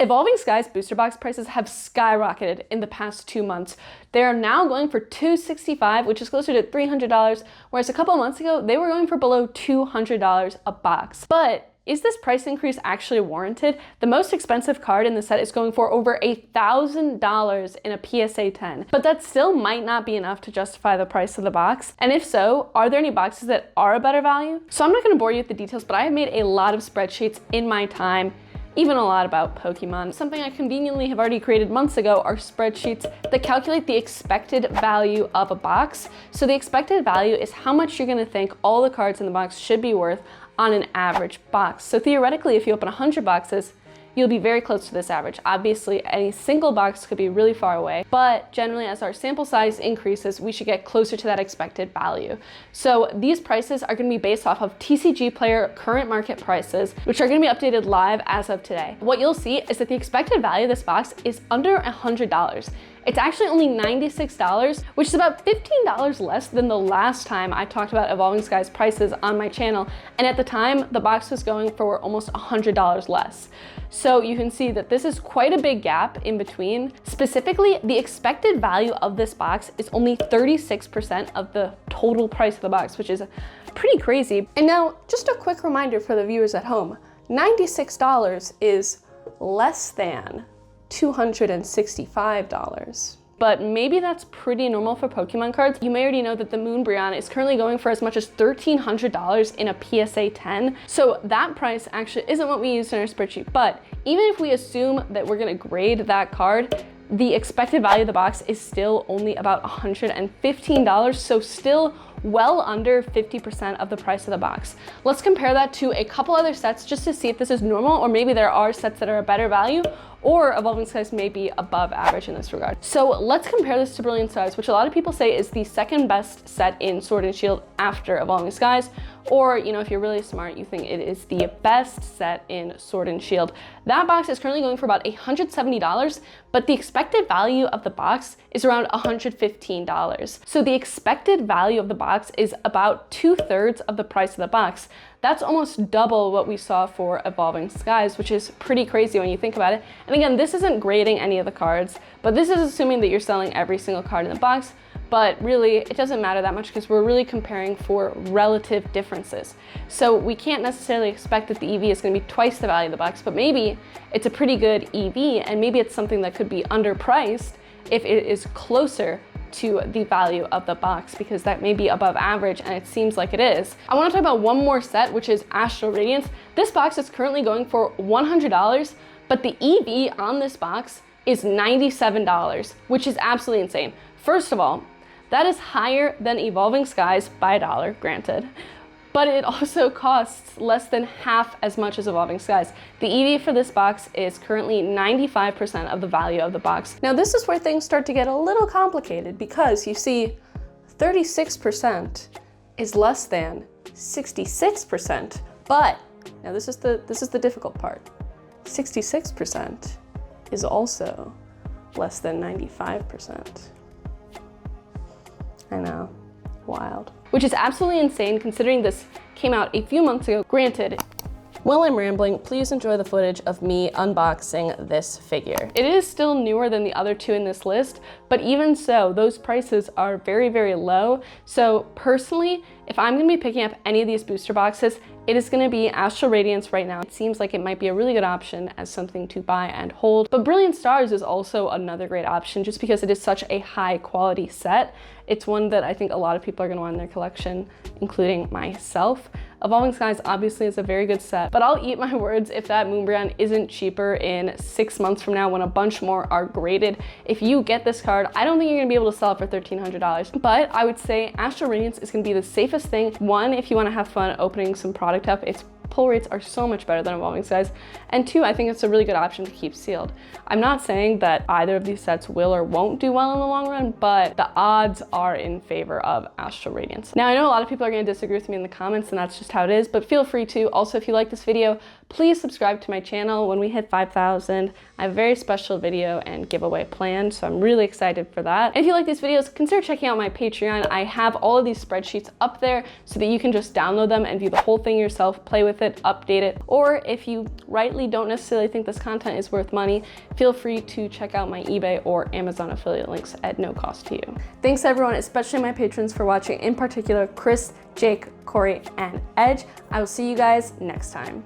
Evolving Skies booster box prices have skyrocketed in the past 2 months. They are now going for $265, which is closer to $300, whereas a couple months ago, they were going for below $200 a box. But is this price increase actually warranted? The most expensive card in the set is going for over $1,000 in a PSA 10, but that still might not be enough to justify the price of the box. And if so, are there any boxes that are a better value? So I'm not gonna bore you with the details, but I have made a lot of spreadsheets in my time, even a lot about Pokemon. Something I conveniently have already created months ago are spreadsheets that calculate the expected value of a box. So the expected value is how much you're gonna think all the cards in the box should be worth on an average box. So theoretically, if you open 100 boxes, you'll be very close to this average. Obviously, any single box could be really far away, but generally as our sample size increases, we should get closer to that expected value. So these prices are gonna be based off of TCG Player current market prices, which are gonna be updated live as of today. What you'll see is that the expected value of this box is under $100. It's actually only $96, which is about $15 less than the last time I talked about Evolving Skies prices on my channel. And at the time, the box was going for almost $100 less. So you can see that this is quite a big gap in between. Specifically, the expected value of this box is only 36% of the total price of the box, which is pretty crazy. And now, just a quick reminder for the viewers at home, $96 is less than $265. But maybe that's pretty normal for Pokemon cards. You may already know that the Moonbreon is currently going for as much as $1,300 in a PSA 10. So that price actually isn't what we used in our spreadsheet. But even if we assume that we're gonna grade that card, the expected value of the box is still only about $115, so still well under 50% of the price of the box. Let's compare that to a couple other sets just to see if this is normal, or maybe there are sets that are a better value, or Evolving Skies may be above average in this regard. So let's compare this to Brilliant Stars, which a lot of people say is the second best set in Sword and Shield after Evolving Skies, or if you're really smart, you think it is the best set in Sword and Shield. That box is currently going for about $170, but the expected value of the box is around $115. So the expected value of the box is about 2/3 of the price of the box. That's almost double what we saw for Evolving Skies, which is pretty crazy when you think about it. And again, this isn't grading any of the cards, but this is assuming that you're selling every single card in the box. But really, it doesn't matter that much because we're really comparing for relative differences. So we can't necessarily expect that the EV is going to be twice the value of the box, but maybe it's a pretty good EV, and maybe it's something that could be underpriced if it is closer to the value of the box, because that may be above average, and it seems like it is. I want to talk about one more set, which is Astral Radiance. This box is currently going for $100, but the EV on this box is $97, which is absolutely insane. First of all, that is higher than Evolving Skies by $1, granted, but it also costs less than half as much as Evolving Skies. The EV for this box is currently 95% of the value of the box. Now this is where things start to get a little complicated, because you see 36% is less than 66%, but now this is the difficult part. 66% is also less than 95%. I know, wild. Which is absolutely insane considering this came out a few months ago. Granted, while I'm rambling, please enjoy the footage of me unboxing this figure. It is still newer than the other two in this list, but even so, those prices are very, very low. So personally, if I'm gonna be picking up any of these booster boxes, it is gonna be Astral Radiance right now. It seems like it might be a really good option as something to buy and hold. But Brilliant Stars is also another great option just because it is such a high quality set. It's one that I think a lot of people are gonna want in their collection, including myself. Evolving Skies obviously is a very good set, but I'll eat my words if that Moonbreon isn't cheaper in 6 months from now when a bunch more are graded. If you get this card, I don't think you're gonna be able to sell it for $1,300, but I would say Astral Radiance is gonna be the safest thing. One, if you wanna have fun opening some product up, its pull rates are so much better than Evolving Skies. And two, I think it's a really good option to keep sealed. I'm not saying that either of these sets will or won't do well in the long run, but the odds are in favor of Astral Radiance. Now, I know a lot of people are gonna disagree with me in the comments, and that's just how it is, but feel free to. Also, if you like this video, please subscribe to my channel. When we hit 5,000, I have a very special video and giveaway planned, so I'm really excited for that. If you like these videos, consider checking out my Patreon. I have all of these spreadsheets up there so that you can just download them and view the whole thing yourself, play with it, update it. Or if you rightly don't necessarily think this content is worth money, feel free to check out my eBay or Amazon affiliate links at no cost to you. Thanks everyone, especially my patrons, for watching, in particular Chris, Jake, Corey, and Edge. I will see you guys next time.